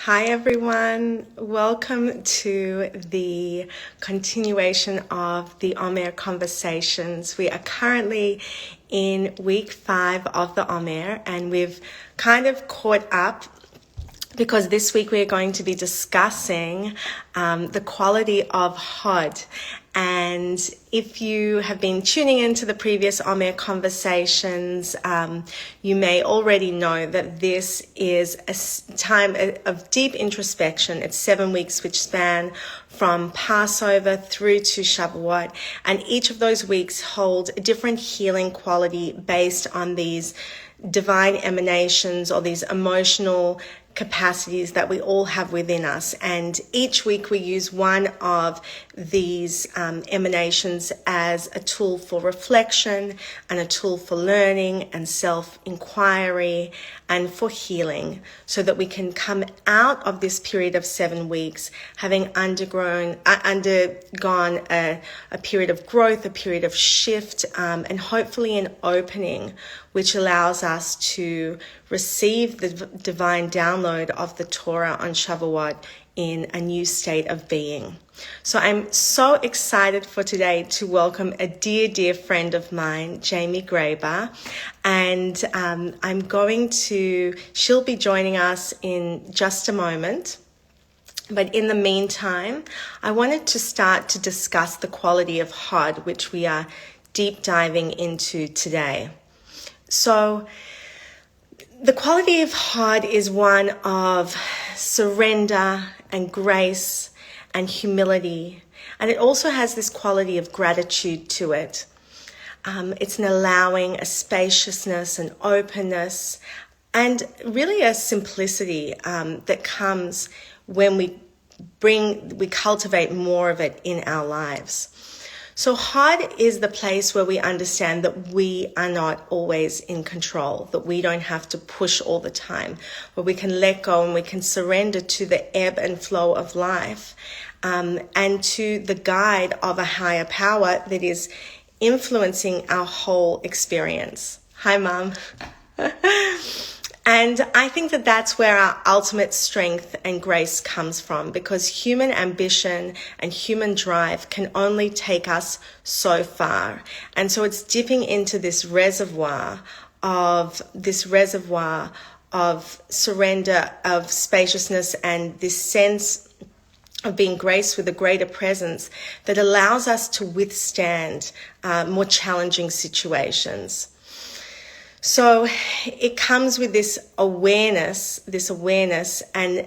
Hi everyone, welcome to the continuation of the Omer conversations. We are currently in week 5 of the Omer and we've kind of caught up because this week we're going to be discussing the quality of Hod. And if you have been tuning into the previous Omer conversations, you may already know that this is a time of deep introspection. It's 7 weeks which span from Passover through to Shavuot. And each of those weeks hold a different healing quality based on these divine emanations or these emotional capacities that we all have within us. And each week we use one of these emanations as a tool for reflection and a tool for learning and self-inquiry and for healing, so that we can come out of this period of 7 weeks having undergone a period of growth, a period of shift, and hopefully an opening which allows us to receive the divine download of the Torah on Shavuot in a new state of being. So I'm so excited for today to welcome a dear friend of mine, Jamie Graber, and she'll be joining us in just a moment. But in the meantime, I wanted to start to discuss the quality of Hod, which we are deep diving into today. So the quality of Hod is one of surrender and grace and humility. And it also has this quality of gratitude to it. It's an allowing, a spaciousness, an openness, and really a simplicity that comes when we cultivate more of it in our lives. So Hod is the place where we understand that we are not always in control, that we don't have to push all the time, where we can let go and we can surrender to the ebb and flow of life, and to the guide of a higher power that is influencing our whole experience. Hi, Mom. And I think that that's where our ultimate strength and grace comes from, because human ambition and human drive can only take us so far. And so it's dipping into this reservoir of surrender, of spaciousness, and this sense of being graced with a greater presence that allows us to withstand more challenging situations. So it comes with this awareness, and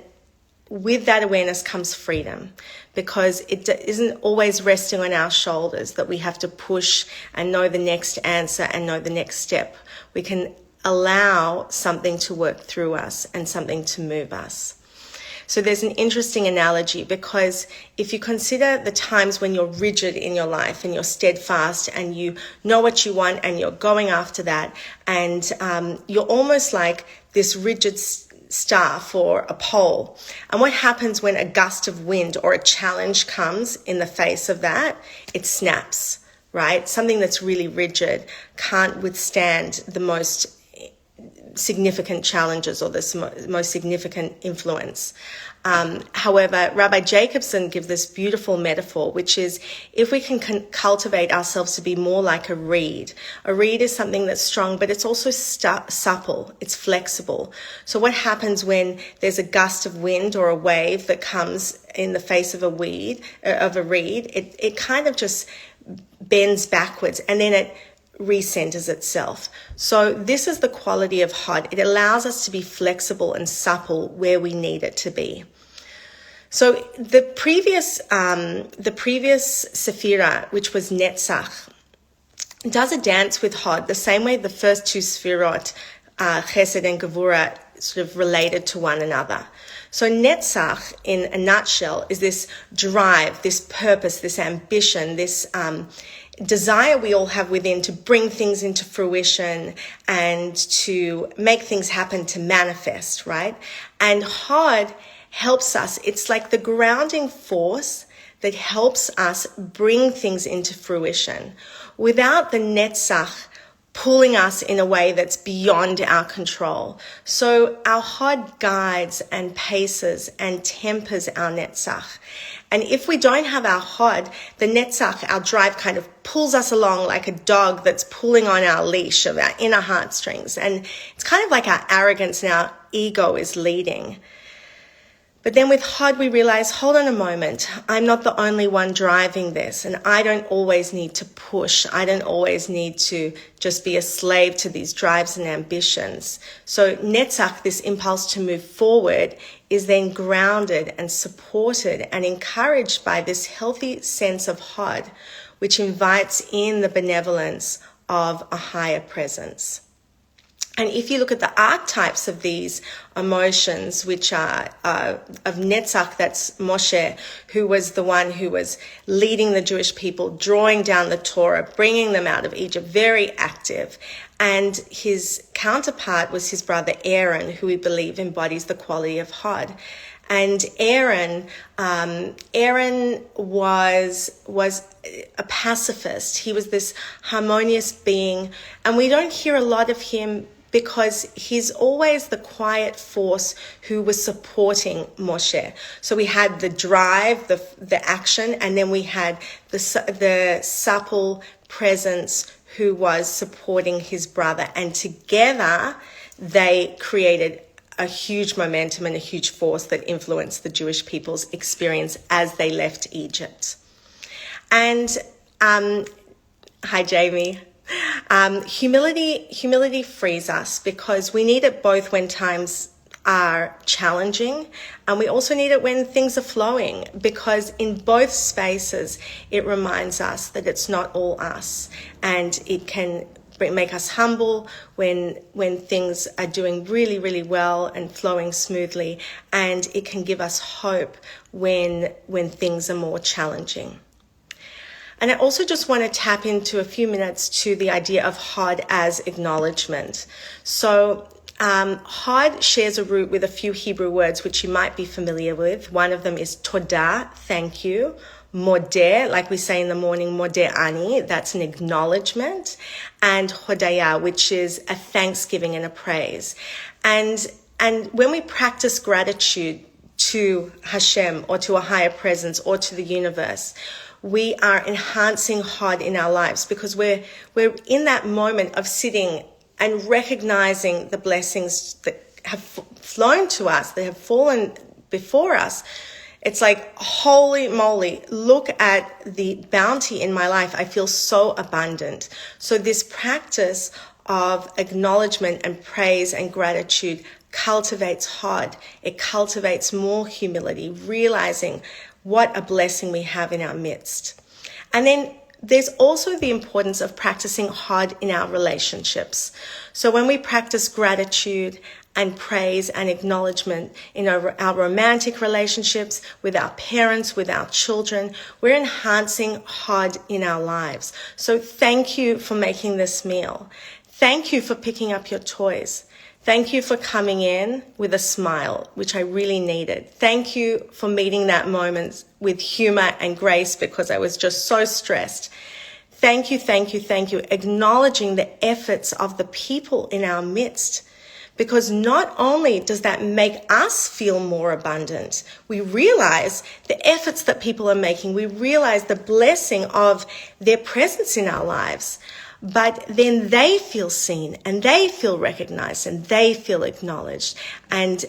with that awareness comes freedom, because it isn't always resting on our shoulders that we have to push and know the next answer and know the next step. We can allow something to work through us and something to move us. So there's an interesting analogy, because if you consider the times when you're rigid in your life and you're steadfast and you know what you want and you're going after that, and you're almost like this rigid staff or a pole. And what happens when a gust of wind or a challenge comes in the face of that? It snaps, right? Something that's really rigid can't withstand the most significant challenges or the most significant influence. However, Rabbi Jacobson gives this beautiful metaphor, which is if we can cultivate ourselves to be more like a reed. A reed is something that's strong, but it's also supple, it's flexible. So what happens when there's a gust of wind or a wave that comes in the face of a reed, it kind of just bends backwards, and then it recenters itself. So this is the quality of Hod. It allows us to be flexible and supple where we need it to be. So the previous Sephirah, which was Netzach, does a dance with Hod the same way the first two Sefirot, Chesed and Gevurah, sort of related to one another. So Netzach, in a nutshell, is this drive, this purpose, this ambition, this desire we all have within to bring things into fruition and to make things happen, to manifest, right? And Hod helps us. It's like the grounding force that helps us bring things into fruition. Without the Netzach pulling us in a way that's beyond our control. So our Hod guides and paces and tempers our Netzach. And if we don't have our Hod, the Netzach, our drive, kind of pulls us along like a dog that's pulling on our leash of our inner heartstrings. And it's kind of like our arrogance and our ego is leading. But then with Hod, we realize, hold on a moment, I'm not the only one driving this, and I don't always need to push. I don't always need to just be a slave to these drives and ambitions. So Netzach, this impulse to move forward, is then grounded and supported and encouraged by this healthy sense of Hod, which invites in the benevolence of a higher presence. And if you look at the archetypes of these emotions, which are of Netzach, that's Moshe, who was the one who was leading the Jewish people, drawing down the Torah, bringing them out of Egypt, very active. And his counterpart was his brother Aaron, who we believe embodies the quality of Hod. And Aaron was a pacifist. He was this harmonious being, and we don't hear a lot of him because he's always the quiet force who was supporting Moshe. So we had the drive, the action, and then we had the supple presence who was supporting his brother. And together they created a huge momentum and a huge force that influenced the Jewish people's experience as they left Egypt. And hi, Jamie. Humility frees us because we need it both when times are challenging, and we also need it when things are flowing, because in both spaces it reminds us that it's not all us, and it can make us humble when things are doing really, really well and flowing smoothly, and it can give us hope when things are more challenging. And I also just want to tap into a few minutes to the idea of Hod as acknowledgement. So Hod shares a root with a few Hebrew words which you might be familiar with. One of them is todah, thank you. Modeh, like we say in the morning, modeh ani, that's an acknowledgement. And hodaya, which is a thanksgiving and a praise. And when we practice gratitude to Hashem or to a higher presence or to the universe, we are enhancing Hod in our lives, because we're in that moment of sitting and recognizing the blessings that have flown to us, that have fallen before us. It's like, holy moly, look at the bounty in my life. I feel so abundant. So this practice of acknowledgement and praise and gratitude cultivates Hod. It cultivates more humility, realizing what a blessing we have in our midst. And then there's also the importance of practicing Hod in our relationships. So when we practice gratitude and praise and acknowledgement in our romantic relationships, with our parents, with our children, we're enhancing Hod in our lives. So thank you for making this meal. Thank you for picking up your toys. Thank you for coming in with a smile, which I really needed. Thank you for meeting that moment with humor and grace, because I was just so stressed. Thank you, thank you, thank you. Acknowledging the efforts of the people in our midst, because not only does that make us feel more abundant, we realize the efforts that people are making. We realize the blessing of their presence in our lives. But then they feel seen and they feel recognized and they feel acknowledged and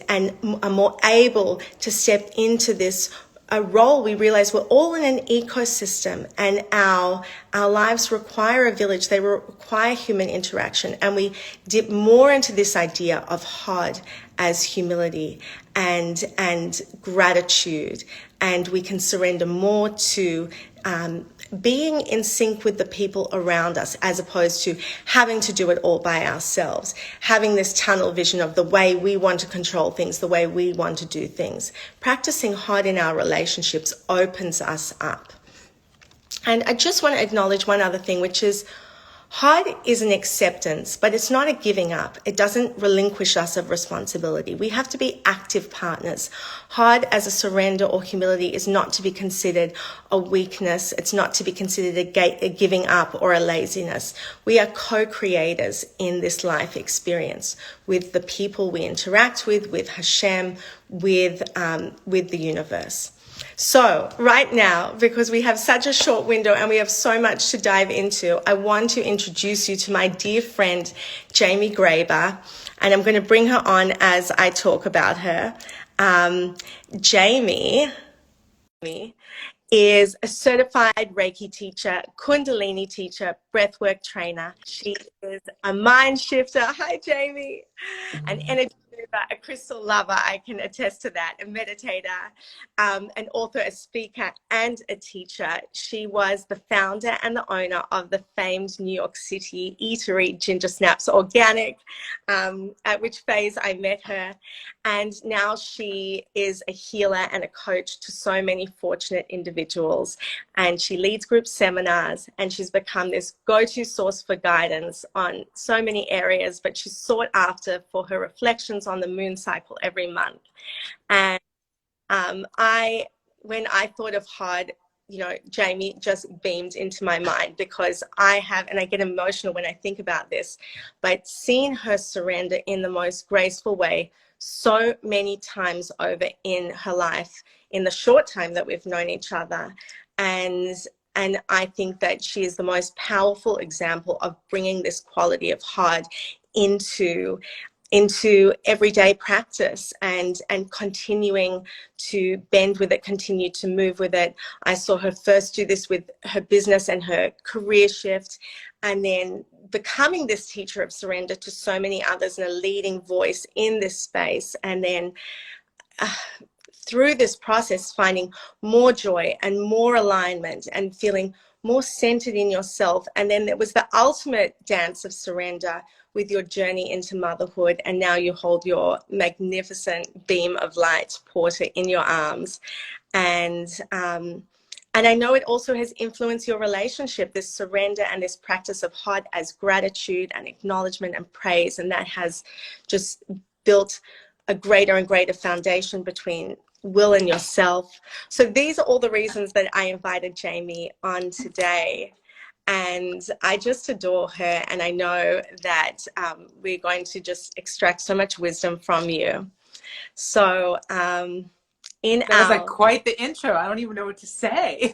are more able to step into this role. We realize we're all in an ecosystem, and our lives require a village. They require human interaction. And we dip more into this idea of Hod as humility and gratitude. And we can surrender more to being in sync with the people around us, as opposed to having to do it all by ourselves, having this tunnel vision of the way we want to control things, the way we want to do things. Practicing Hod in our relationships opens us up. And I just want to acknowledge one other thing, which is Hard is an acceptance, but it's not a giving up. It doesn't relinquish us of responsibility. We have to be active partners. Hard as a surrender or humility is not to be considered a weakness. It's not to be considered a giving up or a laziness. We are co-creators in this life experience with the people we interact with Hashem, with the universe. So right now, because we have such a short window and we have so much to dive into, I want to introduce you to my dear friend, Jamie Graeber, and I'm going to bring her on as I talk about her. Jamie is a certified Reiki teacher, Kundalini teacher, breathwork trainer. She is a mind shifter. Hi, Jamie. An energy mover, a crystal lover. I can attest to that. A meditator, an author, a speaker, and a teacher. She was the founder and the owner of the famed New York City eatery, Ginger Snaps Organic, at which phase I met her. And now she is a healer and a coach to so many fortunate individuals. And she leads group seminars, and she's become this go-to source for guidance on so many areas, but she's sought after for her reflections on the moon cycle every month. And when I thought of hard, you know, Jamie just beamed into my mind, because I have, and I get emotional when I think about this, but seeing her surrender in the most graceful way so many times over in her life in the short time that we've known each other. And I think that she is the most powerful example of bringing this quality of hard into everyday practice and continuing to bend with it, continue to move with it. I saw her first do this with her business and her career shift, and then becoming this teacher of surrender to so many others and a leading voice in this space. And then through this process, finding more joy and more alignment and feeling more centered in yourself. And then there was the ultimate dance of surrender with your journey into motherhood. And now you hold your magnificent beam of light, Porter, in your arms. And I know it also has influenced your relationship, this surrender and this practice of heart as gratitude and acknowledgement and praise. And that has just built a greater and greater foundation between Will and yourself. So these are all the reasons that I invited Jamie on today. And I just adore her. And I know that we're going to just extract so much wisdom from you. So that was like quite the intro. I don't even know what to say.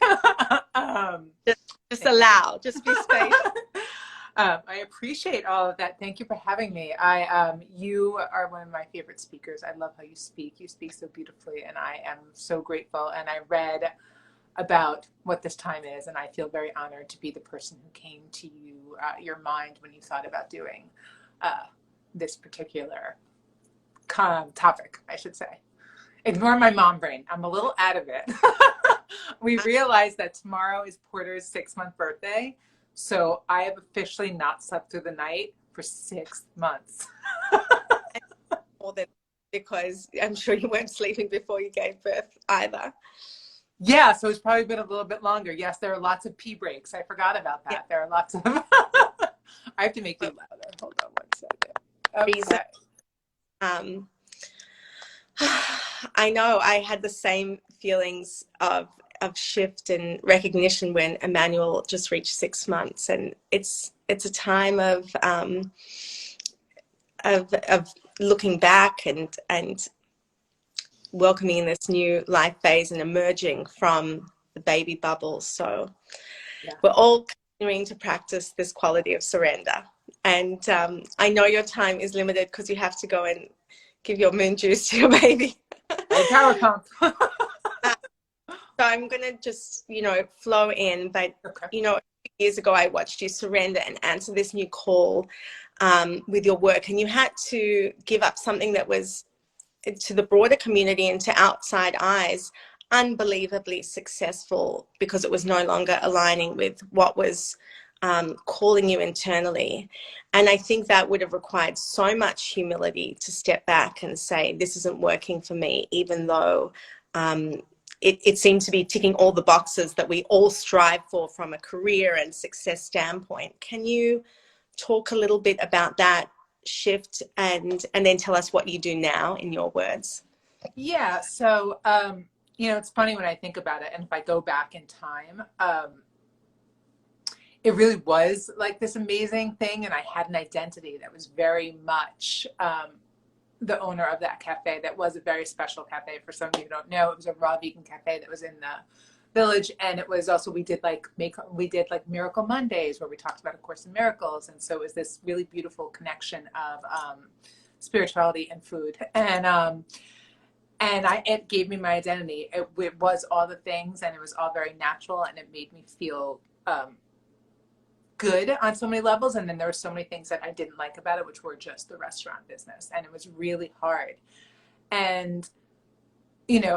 just allow, just be spacious. I appreciate all of that. Thank you for having me. You are one of my favorite speakers. I love how you speak. You speak so beautifully, and I am so grateful. And I read about what this time is, and I feel very honored to be the person who came to you, your mind, when you thought about doing this particular topic, I should say. Ignore my mom brain. I'm a little out of it. We realized that tomorrow is Porter's 6-month birthday. So I have officially not slept through the night for 6 months. More than, because I'm sure you weren't sleeping before you gave birth either. Yeah, so it's probably been a little bit longer. Yes, there are lots of pee breaks. I forgot about that. Yeah. There are lots of... I have to make you louder. Hold on 1 second. Okay. I know I had the same feelings of shift and recognition when Emmanuel just reached 6 months, and it's a time of looking back and welcoming this new life phase and emerging from the baby bubble. So yeah, we're all continuing to practice this quality of surrender. And I know your time is limited because you have to go and give your moon juice to your baby. Power pump. So I'm going to just, flow in. But, okay. A few years ago, I watched you surrender and answer this new call with your work. And you had to give up something that was, to the broader community and to outside eyes, unbelievably successful, because it was no longer aligning with what was calling you internally. And I think that would have required so much humility to step back and say, this isn't working for me, even though it seemed to be ticking all the boxes that we all strive for from a career and success standpoint. Can you talk a little bit about that shift and then tell us what you do now in your words? Yeah. So, it's funny when I think about it, and if I go back in time, it really was like this amazing thing, and I had an identity that was very much the owner of that cafe. That was a very special cafe. For some of you who don't know, it was a raw vegan cafe that was in the village, and it was also we did like Miracle Mondays where we talked about A Course in Miracles, and so it was this really beautiful connection of spirituality and food, and it gave me my identity. It was all the things, and it was all very natural, and it made me feel good on so many levels. And then there were so many things that I didn't like about it, which were just the restaurant business, and it was really hard. And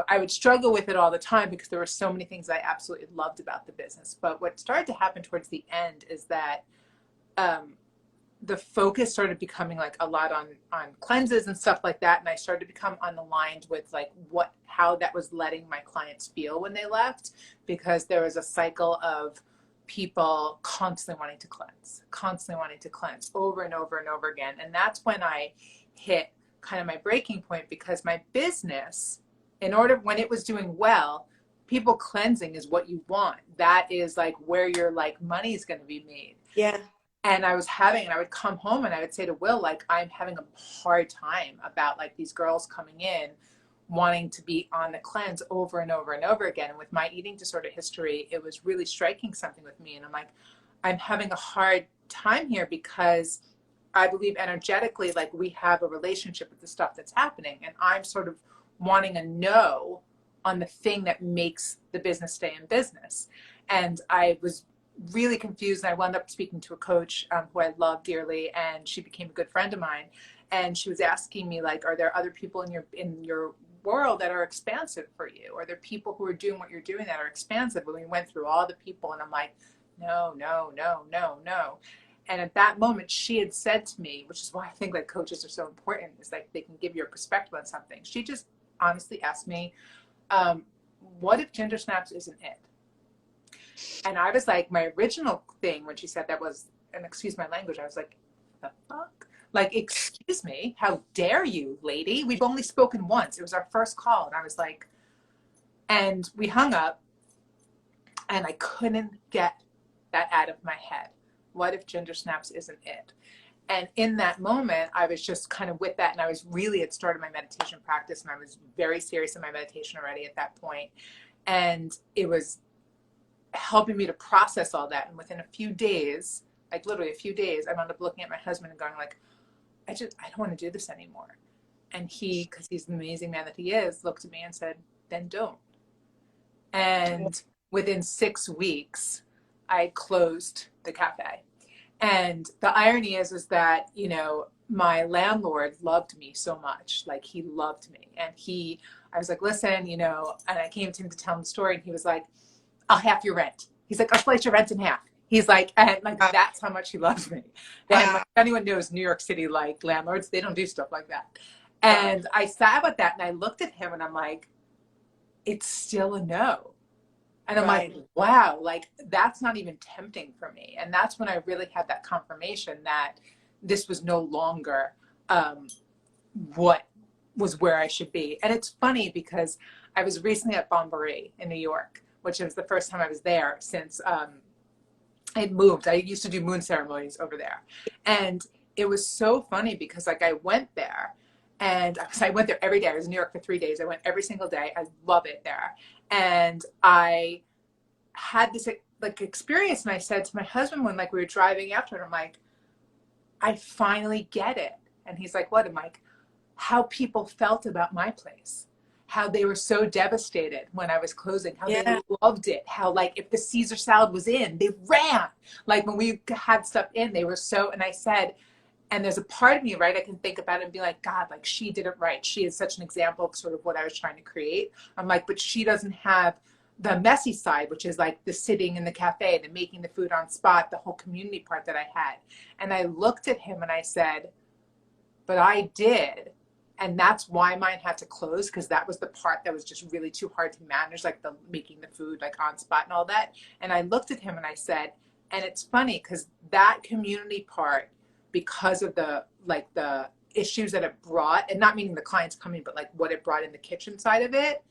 I would struggle with it all the time because there were so many things I absolutely loved about the business. But what started to happen towards the end is that the focus started becoming like a lot on cleanses and stuff like that. And I started to become unaligned with like how that was letting my clients feel when they left, because there was a cycle of people constantly wanting to cleanse over and over and over again. And that's when I hit kind of my breaking point, because my business, when it was doing well, people cleansing is what you want. That is like where your like money is going to be made. Yeah. And I would come home and I would say to Will, like, I'm having a hard time about like these girls coming in wanting to be on the cleanse over and over and over again. And with my eating disorder history, it was really striking something with me. And I'm like, I'm having a hard time here because I believe energetically, like we have a relationship with the stuff that's happening. And I'm sort of wanting a no on the thing that makes the business stay in business. And I was really confused, and I wound up speaking to a coach who I love dearly, and she became a good friend of mine. And she was asking me, like, are there other people in your world that are expansive for you? Are there people who are doing what you're doing that are expansive? When we went through all the people, and I'm like, no. And at that moment, she had said to me, which is why I think like coaches are so important, is like they can give you a perspective on something. She just honestly asked me, what if ginger snaps isn't it? And I was like, my original thing when she said that was, and excuse my language, I was like, the fuck? Like, excuse me, how dare you, lady? We've only spoken once. It was our first call. And I was like, and we hung up, and I couldn't get that out of my head. What if ginger snaps isn't it? And in that moment, I was just kind of with that. And I was really had started my meditation practice, and I was very serious in my meditation already at that point. And it was helping me to process all that. And within a few days, like literally a few days, I wound up looking at my husband and going like, I don't want to do this anymore. And he, because he's the amazing man that he is, looked at me and said, then don't. And within 6 weeks, I closed the cafe. And the irony is that, my landlord loved me so much. Like he loved me. And I was like, listen, and I came to him to tell him the story, and he was like, I'll half your rent. He's like, I'll split your rent in half. He's like, and like, that's how much he loves me. Wow. And like, if anyone knows New York City, like landlords, they don't do stuff like that. And I sat with that, and I looked at him, and I'm like, it's still a no. And I'm like, wow, like that's not even tempting for me. And that's when I really had that confirmation that this was no longer what was where I should be. And it's funny because I was recently at Bonbori in New York, which was the first time I was there since I'd moved. I used to do moon ceremonies over there. And it was so funny because like I went there, and I went there every day. I was in New York for 3 days. I went every single day. I love it there. And I had this like experience, and I said to my husband when like we were driving after it, I'm like, I finally get it. And he's like, what? I'm like, how people felt about my place. How they were so devastated when I was closing, how they loved it, how like if the Caesar salad was in, they ran. Like when we had stuff in, they were so, and I said, and there's a part of me, right, I can think about it and be like, God, like she did it right. She is such an example of sort of what I was trying to create. I'm like, but she doesn't have the messy side, which is like the sitting in the cafe, the making the food on spot, the whole community part that I had. And I looked at him and I said, but I did. And that's why mine had to close, because that was the part that was just really too hard to manage, like the making the food like on spot and all that. And I looked at him and I said, and it's funny because that community part, because of the like the issues that it brought, and not meaning the clients coming, but like what it brought in the kitchen side of it,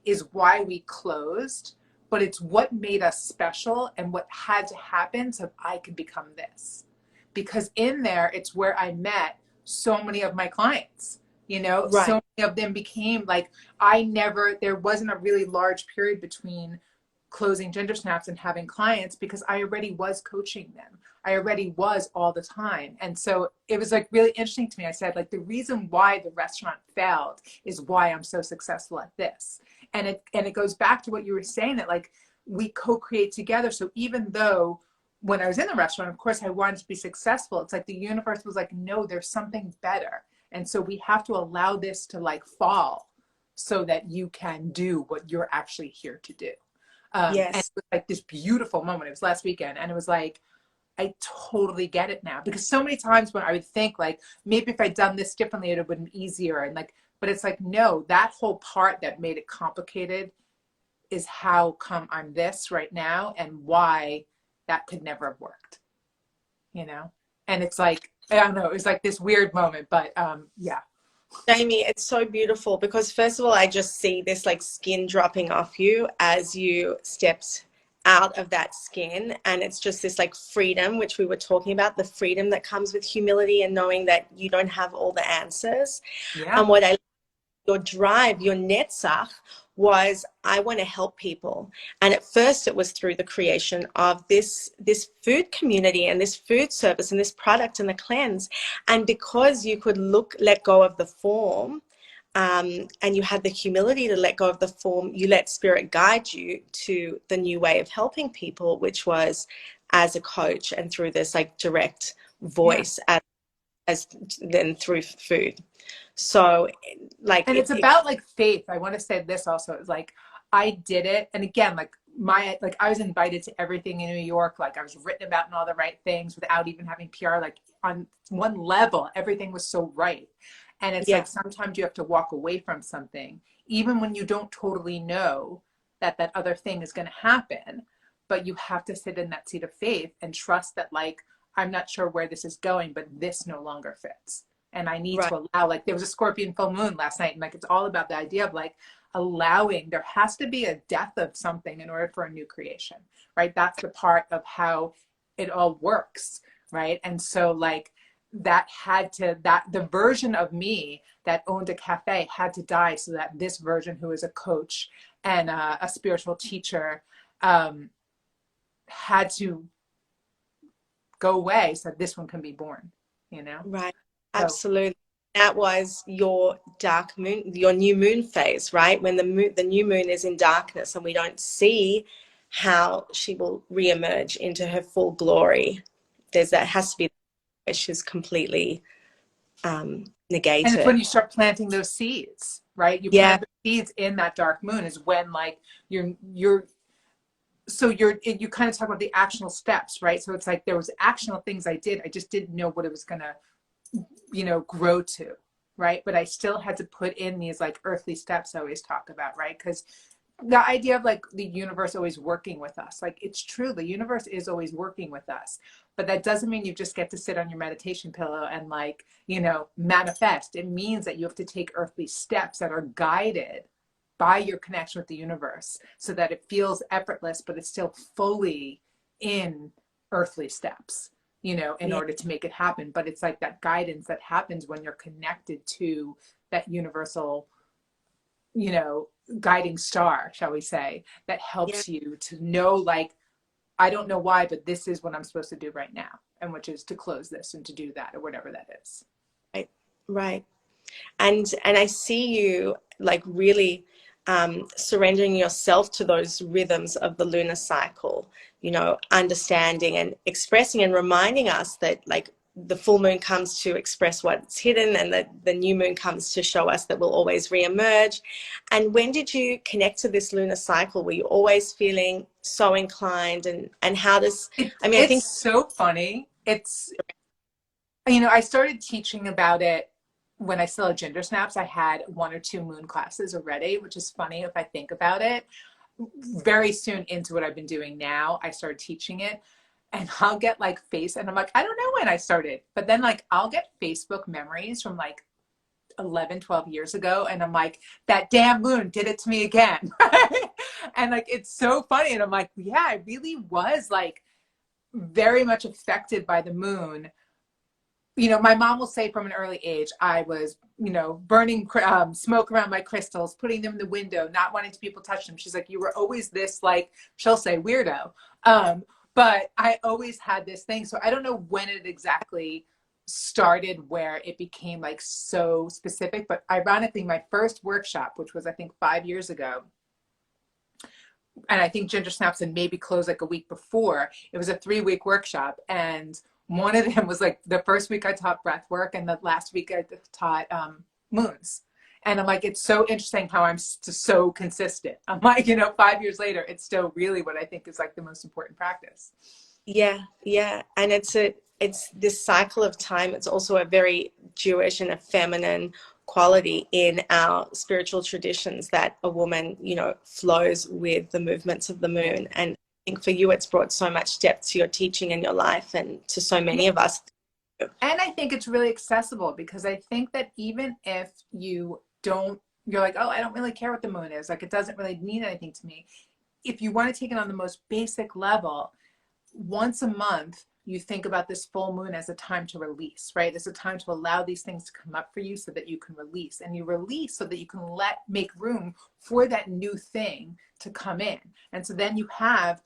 is why we closed. But it's what made us special and what had to happen so I could become this. Because in there, it's where I met so many of my clients. You know, Right. so many of them became like, there wasn't a really large period between closing Ginger Snaps and having clients because I already was coaching them. I already was all the time. And so it was like really interesting to me. I said, like, the reason why the restaurant failed is why I'm so successful at this. And it goes back to what you were saying, that like we co-create together. So even though when I was in the restaurant, of course I wanted to be successful, it's like the universe was like, no, there's something better. And so we have to allow this to like fall so that you can do what you're actually here to do. And it Yes. was like this beautiful moment. It was last weekend. And it was like, I totally get it now. Because so many times when I would think like, maybe if I'd done this differently, it would have been easier. And like, but it's like, no, that whole part that made it complicated is how come I'm this right now and why that could never have worked, you know? And it's like, I don't know, it was like this weird moment, but yeah. Jamie, it's so beautiful because first of all, I just see this like skin dropping off you as you stepped out of that skin. And it's just this like freedom, which we were talking about, the freedom that comes with humility and knowing that you don't have all the answers. Yeah. And what I your drive, your netzach was, I want to help people. And at first it was through the creation of this food community and this food service and this product and the cleanse. And because you could let go of the form, and you had the humility to let go of the form, you let spirit guide you to the new way of helping people, which was as a coach and through this like direct Yeah. voice as then through food. So like And it's about like faith. I want to say this also is like, I did it. And again, like I was invited to everything in New York. Like I was written about in all the right things without even having PR, like on one level, everything was so right. And it's yeah, like, sometimes you have to walk away from something, even when you don't totally know that that other thing is going to happen, but you have to sit in that seat of faith and trust that like, I'm not sure where this is going, but this no longer fits. And I need right. to allow, like there was a Scorpion full moon last night, and like it's all about the idea of like allowing, there has to be a death of something in order for a new creation, right? That's the part of how it all works, right? And so like that the version of me that owned a cafe had to die so that this version, who is a coach and a spiritual teacher, had to go away so that this one can be born, you know? Right. So Absolutely. That was your dark moon, your new moon phase, right? When the new moon is in darkness and we don't see how she will reemerge into her full glory. That has to be where she's completely and it's when negated. you start planting those seeds, right? You Yeah. plant the seeds in that dark moon is when like you're so you kind of talk about the actionable steps, right? So it's like there was actionable things I did. I just didn't know what it was gonna, grow to, right? But I still had to put in these like earthly steps I always talk about, right? Because the idea of like the universe always working with us, like it's true, the universe is always working with us, but that doesn't mean you just get to sit on your meditation pillow and like manifest. It means that you have to take earthly steps that are guided by your connection with the universe so that it feels effortless, but it's still fully in earthly steps, in Yeah. order to make it happen. But it's like that guidance that happens when you're connected to that universal, you know, guiding star, shall we say, that Yeah. helps you to know, like, I don't know why, but this is what I'm supposed to do right now, and which is to close this and to do that or whatever that is. Right. Right. And I see you like really surrendering yourself to those rhythms of the lunar cycle, understanding and expressing and reminding us that like the full moon comes to express what's hidden and the new moon comes to show us that we'll always reemerge. And when did you connect to this lunar cycle? Were you always feeling so inclined, and how does, I mean, I It's think, so funny. I started teaching about it when I still had ginger snaps, I had 1 or 2 moon classes already, which is funny if I think about it. Very soon into what I've been doing now, I started teaching it. And I'll get like and I'm like, I don't know when I started, but then like I'll get Facebook memories from like 11, 12 years ago. And I'm like, that damn moon did it to me again. And like, it's so funny. And I'm like, yeah, I really was like very much affected by the moon. You know, my mom will say from an early age, I was, you know, burning smoke around my crystals, putting them in the window, not wanting to people touch them. She's like, you were always this, like, she'll say weirdo. But I always had this thing. So I don't know when it exactly started where it became like so specific. But ironically, my first workshop, which was I think 5 years ago, and I think Ginger Snaps had maybe closed like a week before. It was a 3-week workshop, and one of them was like the first week I taught breath work, and the last week I taught moons. And I'm like, it's so interesting how I'm so consistent. I'm like, you know, 5 years later, it's still really what I think is like the most important practice. Yeah, yeah. And it's this cycle of time. It's also a very Jewish and a feminine quality in our spiritual traditions that a woman, you know, flows with the movements of the moon. And I think for you, it's brought so much depth to your teaching and your life and to so Yeah. many of us. And I think it's really accessible because I think that even if you don't, you're like, oh, I don't really care what the moon is. Like, it doesn't really mean anything to me. If you want to take it on the most basic level, once a month, you think about this full moon as a time to release, right? It's a time to allow these things to come up for you so that you can release. And you release so that you can make room for that new thing to come in. And so then you have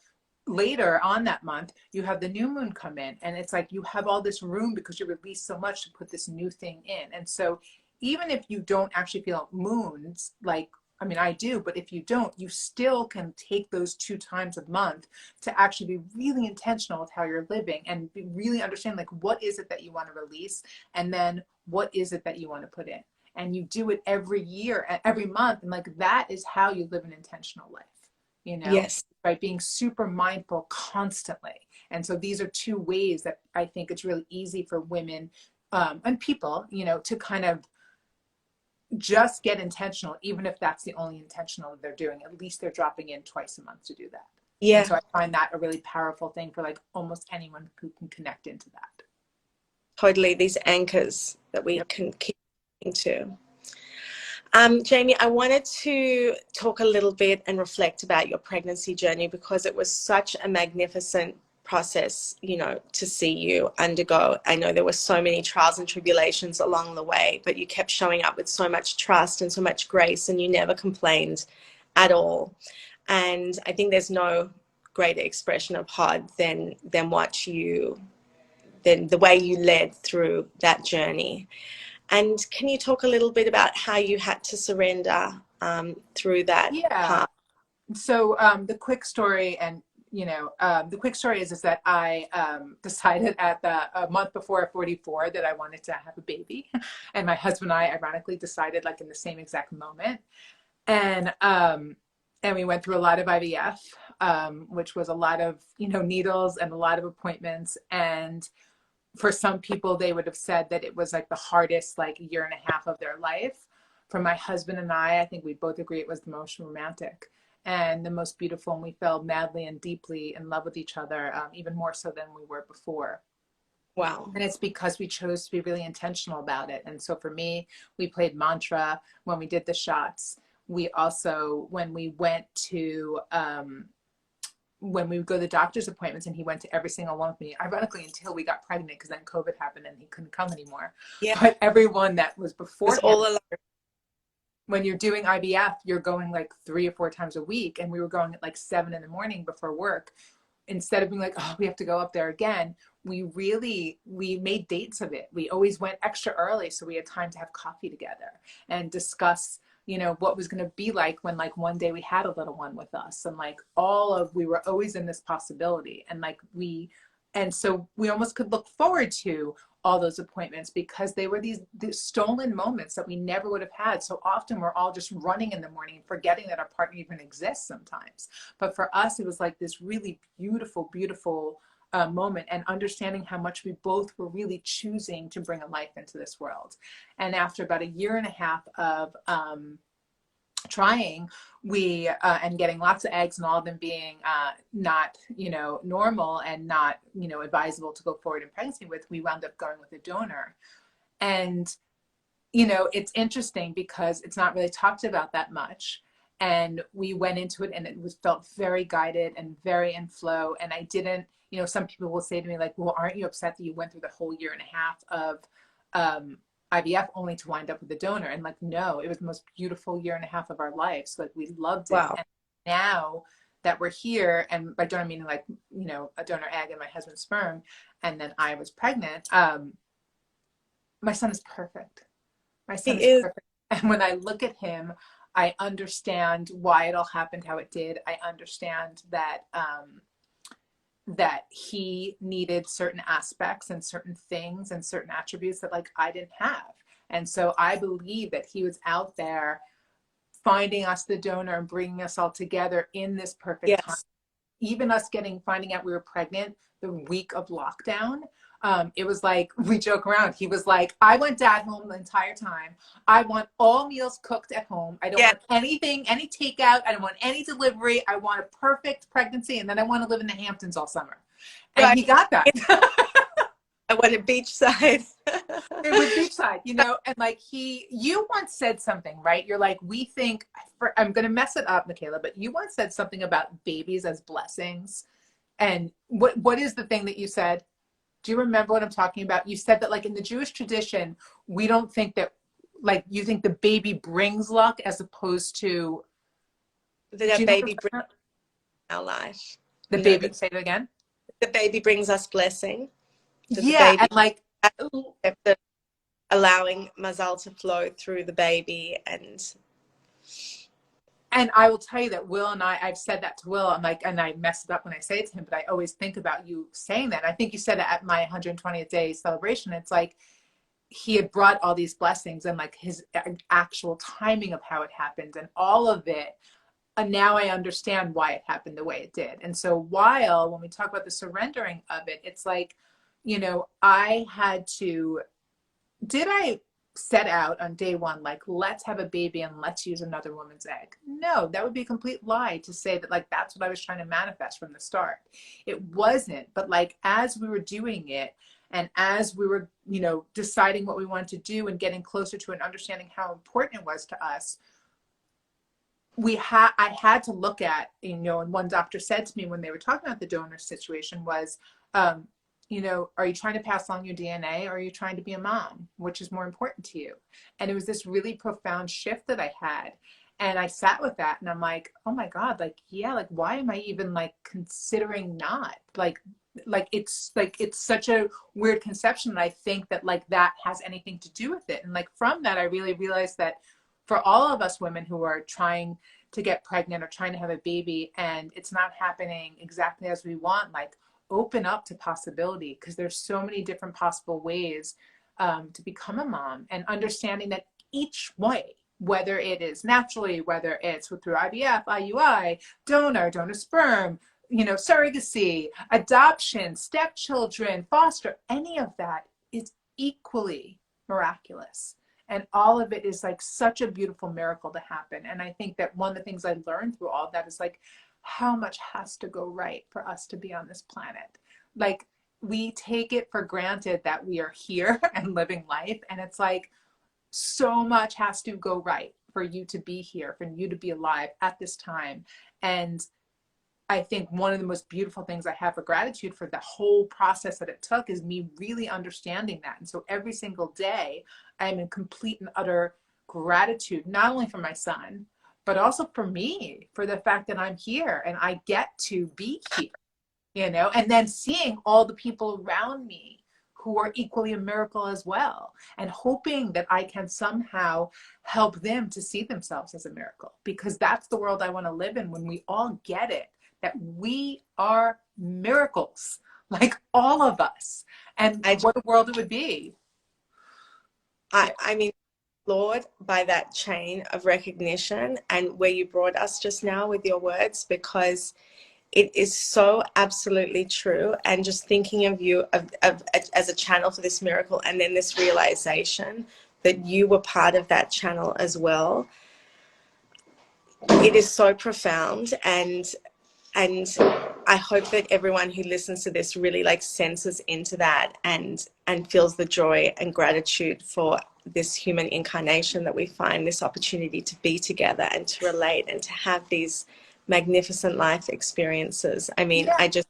later on that month, you have the new moon come in, and it's like you have all this room because you released so much to put this new thing in. And so even if you don't actually feel moons, like, I mean, I do, but if you don't, you still can take those 2 times a month to actually be really intentional with how you're living and really understand, like, what is it that you want to release? And then what is it that you want to put in? And you do it every year, every month. And like, that is how you live an intentional life, you know, Yes. by being super mindful constantly. And so these are 2 ways that I think it's really easy for women and people, you know, to kind of just get intentional, even if that's the only intentional that they're doing. At least they're dropping in twice a month to do that. And Yeah, so I find that a really powerful thing for like almost anyone who can connect into that. totally. These anchors that we Yep. can keep into. Jamie, I wanted to talk a little bit and reflect about your pregnancy journey because it was such a magnificent process, you know, to see you undergo. I know there were so many trials and tribulations along the way, but you kept showing up with so much trust and so much grace, and you never complained at all. And I think there's no greater expression of Hod than what you than the way you led through that journey. And can you talk a little bit about how you had to surrender through that Yeah. part? So the quick story, and the quick story is that I decided at the a month before 44 that I wanted to have a baby, and my husband and I ironically decided like in the same exact moment, and we went through a lot of IVF, which was a lot of needles and a lot of appointments, and for some people they would have said that it was like the hardest like year and a half of their life. For my husband and I think we both agree it was the most romantic and the most beautiful, and we fell madly and deeply in love with each other, even more so than we were before. Wow. And it's because we chose to be really intentional about it. And so for me, we played mantra when we did the shots. We also, when we would go to the doctor's appointments, and he went to every single one with me, ironically, until we got pregnant, because then COVID happened and he couldn't come anymore. Yeah, But everyone that was it was beforehand, all alone. when you're doing IVF, you're going like 3 or 4 times a week. And we were going at like 7 in the morning before work. Instead of being like, oh, we have to go up there again, we made dates of it. We always went extra early so we had time to have coffee together and discuss what was going to be like when like one day we had a little one with us, and like we were always in this possibility, and so we almost could look forward to all those appointments because they were these stolen moments that we never would have had. So often we're all just running in the morning, forgetting that our partner even exists sometimes. But for us, it was like this really beautiful, beautiful moment, and understanding how much we both were really choosing to bring a life into this world. And after about a year and a half of trying, we and getting lots of eggs and all of them being not, you know, normal and not, you know, advisable to go forward in pregnancy with, we wound up going with a donor. And you know, it's interesting because it's not really talked about that much. And we went into it and it was felt very guided and very in flow. And I didn't, you know, some people will say to me like, well, aren't you upset that you went through the whole year and a half of IVF only to wind up with a donor? And like, no, it was the most beautiful year and a half of our lives. Like we loved it. Wow. And now that we're here, and by donor meaning like, you know, a donor egg and my husband's sperm, and then I was pregnant, my son is perfect. My son He is is. perfect. And when I look at him, I understand why it all happened how it did. I understand that that he needed certain aspects and certain things and certain attributes that like I didn't have. And so I believe that he was out there finding us the donor and bringing us all together in this perfect time. Yes. Even us finding out we were pregnant the week of lockdown, it was like, we joke around. He was like, I want dad home the entire time. I want all meals cooked at home. I don't Yeah. want anything, any takeout. I don't want any delivery. I want a perfect pregnancy. And then I want to live in the Hamptons all summer. And Right. he got that. I went to beachside. It was beachside, you know, and like you once said something, right? You're like, we think, I'm going to mess it up, Michaela, but you once said something about babies as blessings. And what is the thing that you said? Do you remember what I'm talking about? You said that like in the Jewish tradition, we don't think that, like, you think the baby brings luck as opposed to, do The you know baby brings our life. the You know, baby, say it again? the baby brings us blessing. That the Yeah, baby, and like, allowing mazal to flow through the baby. and I will tell you that Will and I've said that to Will. I'm like, and I mess it up when I say it to him, but I always think about you saying that. I think you said it at my 120th day celebration. It's like he had brought all these blessings and like his actual timing of how it happened and all of it. And now I understand why it happened the way it did. And so when we talk about the surrendering of it, it's like, you know, did I set out on day one, like, let's have a baby and let's use another woman's egg? No, that would be a complete lie to say that, like, that's what I was trying to manifest from the start. It wasn't. But like, as we were doing it and as we were, you know, deciding what we wanted to do and getting closer to and understanding how important it was to us, I had to look at, you know, and one doctor said to me when they were talking about the donor situation was, you know, are you trying to pass along your DNA or are you trying to be a mom? Which is more important to you? And it was this really profound shift that I had. And I sat with that and I'm like, oh my God, like, yeah, like, why am I even like considering not? It's such a weird conception that I think that like that has anything to do with it. And like from that, I really realized that for all of us women who are trying to get pregnant or trying to have a baby and it's not happening exactly as we want, like, open up to possibility, because there's so many different possible ways to become a mom, and understanding that each way, whether it is naturally, whether it's through IVF, IUI, donor sperm, you know, surrogacy, adoption, stepchildren, foster, any of that is equally miraculous. And all of it is like such a beautiful miracle to happen. And I think that one of the things I learned through all of that is like how much has to go right for us to be on this planet. Like, we take it for granted that we are here and living life. And it's like so much has to go right for you to be here, for you to be alive at this time. And I think one of the most beautiful things I have for gratitude for the whole process that it took is me really understanding that. And so every single day, I'm in complete and utter gratitude, not only for my son, but also for me, for the fact that I'm here and I get to be here, you know, and then seeing all the people around me who are equally a miracle as well, and hoping that I can somehow help them to see themselves as a miracle, because that's the world I want to live in, when we all get it, that we are miracles, like all of us. And what a world it would be. I mean, Lord, by that chain of recognition and where you brought us just now with your words, because it is so absolutely true. And just thinking of you as a channel for this miracle, and then this realization that you were part of that channel as well, it is so profound. And I hope that everyone who listens to this really like senses into that and feels the joy and gratitude for this human incarnation that we find, this opportunity to be together and to relate and to have these magnificent life experiences. I mean, Yeah. I just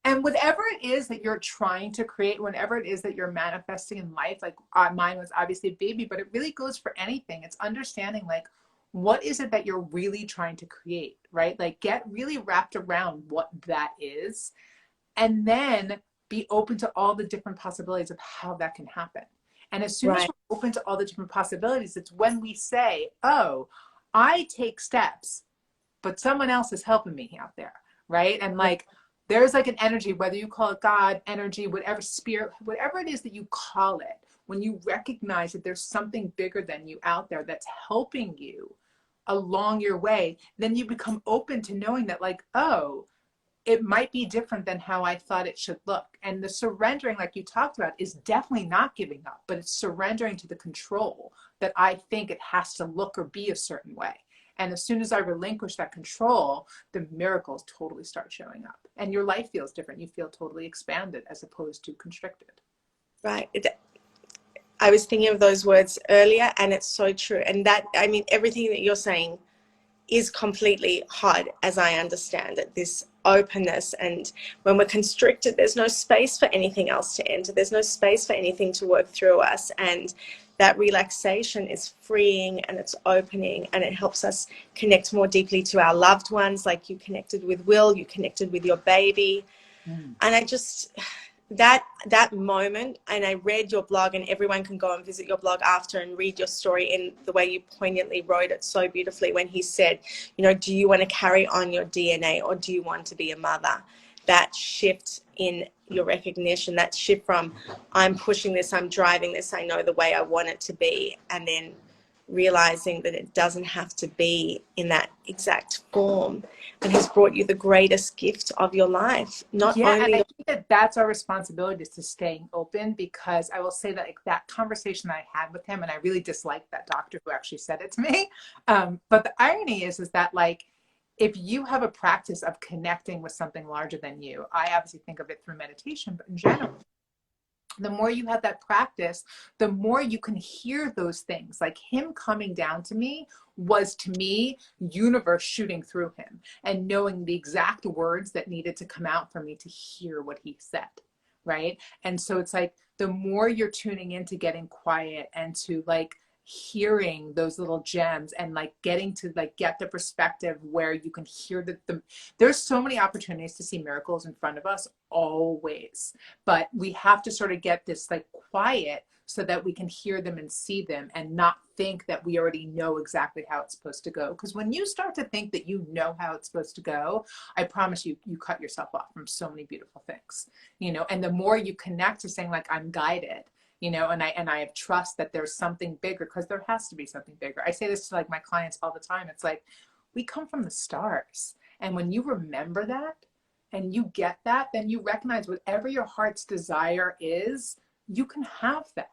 And whatever it is that you're trying to create, whatever it is that you're manifesting in life, like mine was obviously a baby, but it really goes for anything. It's understanding like, what is it that you're really trying to create, right? Like get really wrapped around what that is, and then be open to all the different possibilities of how that can happen. And as soon as right, we're open to all the different possibilities, it's when we say, oh, I take steps, but someone else is helping me out there, right? And like there's like an energy, whether you call it God, energy, whatever, spirit, whatever it is that you call it, when you recognize that there's something bigger than you out there that's helping you along your way, then you become open to knowing that like, oh, it might be different than how I thought it should look. And the surrendering, like you talked about, is definitely not giving up, but it's surrendering to the control that I think it has to look or be a certain way. And as soon as I relinquish that control, the miracles totally start showing up. And your life feels different. You feel totally expanded as opposed to constricted. right. I was thinking of those words earlier, and it's so true. And that, I mean, everything that you're saying is completely hard, as I understand it, this openness. And when we're constricted, there's no space for anything else to enter. There's no space for anything to work through us. And that relaxation is freeing and it's opening, and it helps us connect more deeply to our loved ones, like you connected with Will, you connected with your baby. Mm. And I just, that moment, and I read your blog, and everyone can go and visit your blog after and read your story in the way you poignantly wrote it so beautifully, when he said, you know, do you want to carry on your DNA or do you want to be a mother? That shift in your recognition, that shift from I'm pushing this, I'm driving this, I know the way I want it to be, and then realizing that it doesn't have to be in that exact form, and has brought you the greatest gift of your life. Not Yeah, and only I think that that's our responsibility, is to staying open, because I will say that like that conversation I had with him, and I really disliked that doctor who actually said it to me. But the irony is that like if you have a practice of connecting with something larger than you, I obviously think of it through meditation, but in general, the more you have that practice, the more you can hear those things. Like him coming down to me was, to me, universe shooting through him and knowing the exact words that needed to come out for me to hear what he said, right? And so it's like the more you're tuning into getting quiet and to like hearing those little gems and like getting to like get the perspective where you can hear there's so many opportunities to see miracles in front of us always, but we have to sort of get this like quiet so that we can hear them and see them and not think that we already know exactly how it's supposed to go. Because when you start to think that you know how it's supposed to go, I promise you, you cut yourself off from so many beautiful things, you know. And the more you connect to saying like, I'm guided, you know, and I have trust that there's something bigger, because there has to be something bigger. I say this to like my clients all the time. It's like, we come from the stars. And when you remember that and you get that, then you recognize whatever your heart's desire is, you can have that.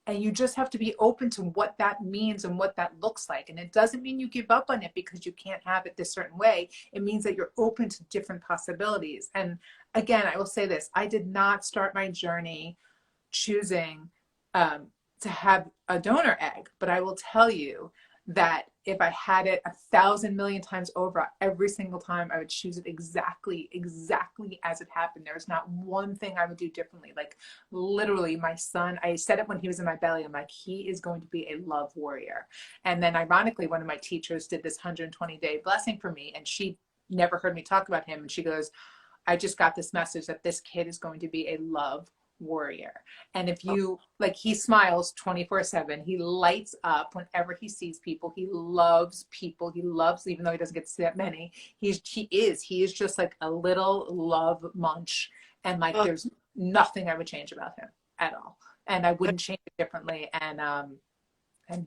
And you just have to be open to what that means and what that looks like. And it doesn't mean you give up on it because you can't have it this certain way. It means that you're open to different possibilities. And again, I will say this, I did not start my journey choosing to have a donor egg, but I will tell you that if I had it 1,000,000,000 times over, every single time I would choose it exactly as it happened. There's not one thing I would do differently. Like literally my son, I said it when he was in my belly, I'm like, he is going to be a love warrior. And then ironically, one of my teachers did this 120-day blessing for me, and she never heard me talk about him. And she goes, I just got this message that this kid is going to be a love warrior. And if you like, he smiles 24/7. He lights up whenever he sees people. He loves people. He loves, even though he doesn't get to see that many, he is just like a little love munch. And like there's nothing I would change about him at all. And I wouldn't change it differently. And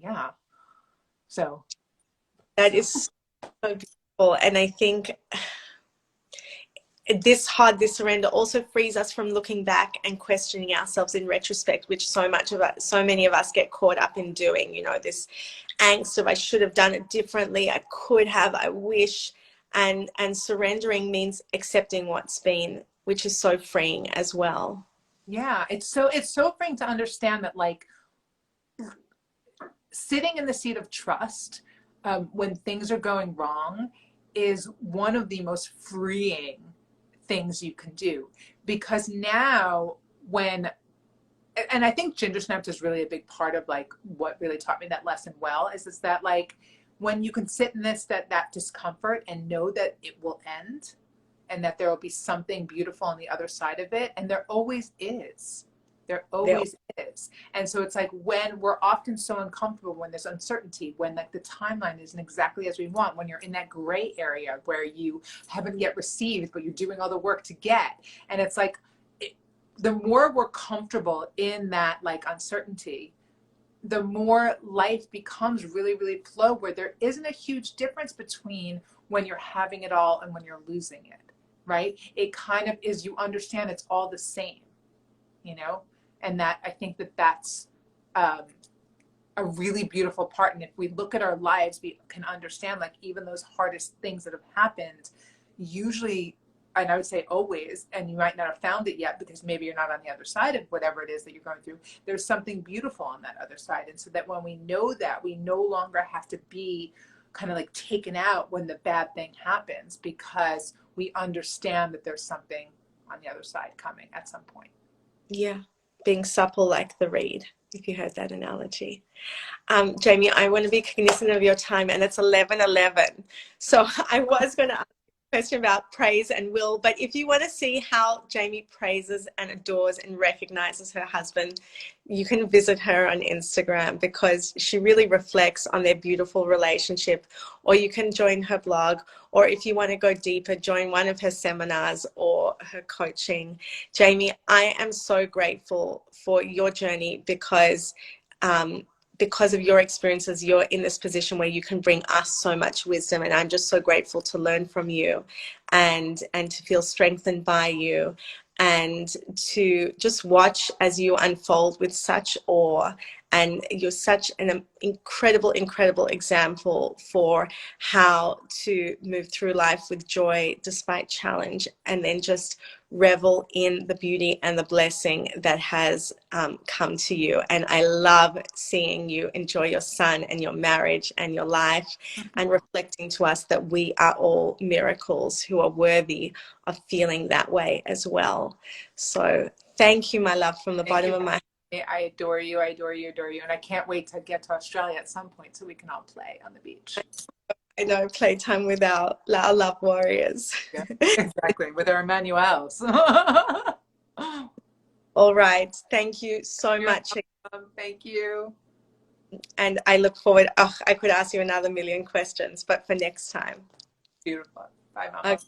yeah. So that is so beautiful. And I think this surrender also frees us from looking back and questioning ourselves in retrospect, which so many of us get caught up in doing. You know, this angst of I should have done it differently, I could have, I wish. And surrendering means accepting what's been, which is so freeing as well. Yeah, it's so freeing to understand that, like, sitting in the seat of trust when things are going wrong is one of the most freeing things you can do, because now when, and I think ginger snaps is really a big part of like what really taught me that lesson well, is that like when you can sit in that discomfort and know that it will end and that there will be something beautiful on the other side of it, and there always is. There always is. And so it's like when we're often so uncomfortable, when there's uncertainty, when like the timeline isn't exactly as we want, when you're in that gray area where you haven't yet received, but you're doing all the work to get. And it's like, the more we're comfortable in that like uncertainty, the more life becomes really, really flow, where there isn't a huge difference between when you're having it all and when you're losing it, right? It kind of is, you understand it's all the same, you know? And that, I think that that's a really beautiful part. And if we look at our lives, we can understand like even those hardest things that have happened, usually, and I would say always, and you might not have found it yet because maybe you're not on the other side of whatever it is that you're going through, there's something beautiful on that other side. And so that when we know that, we no longer have to be kind of like taken out when the bad thing happens, because we understand that there's something on the other side coming at some point. Yeah, being supple like the reed, if you heard that analogy. Jamie, I want to be cognizant of your time, and it's 11:11. So I was going to ask a question about praise and will, but if you want to see how Jamie praises and adores and recognizes her husband, you can visit her on Instagram, because she really reflects on their beautiful relationship. Or you can join her blog, or if you want to go deeper, join one of her seminars or her coaching. Jamie, I am so grateful for your journey, because of your experiences, you're in this position where you can bring us so much wisdom. And I'm just so grateful to learn from you and to feel strengthened by you, and to just watch as you unfold with such awe. And you're such an incredible, incredible example for how to move through life with joy despite challenge, and then just revel in the beauty and the blessing that has come to you. And I love seeing you enjoy your son and your marriage and your life, and reflecting to us that we are all miracles who are worthy of feeling that way as well. So thank you, my love, from the bottom of my heart. I adore you. I adore you, adore you. And I can't wait to get to Australia at some point so we can all play on the beach. I know, playtime with our love warriors. Yeah, exactly. With our Emmanuels. All right. Thank you so much. Thank you. And I look forward. Oh, I could ask you another million questions, but for next time. Beautiful. Bye, Mama. Okay.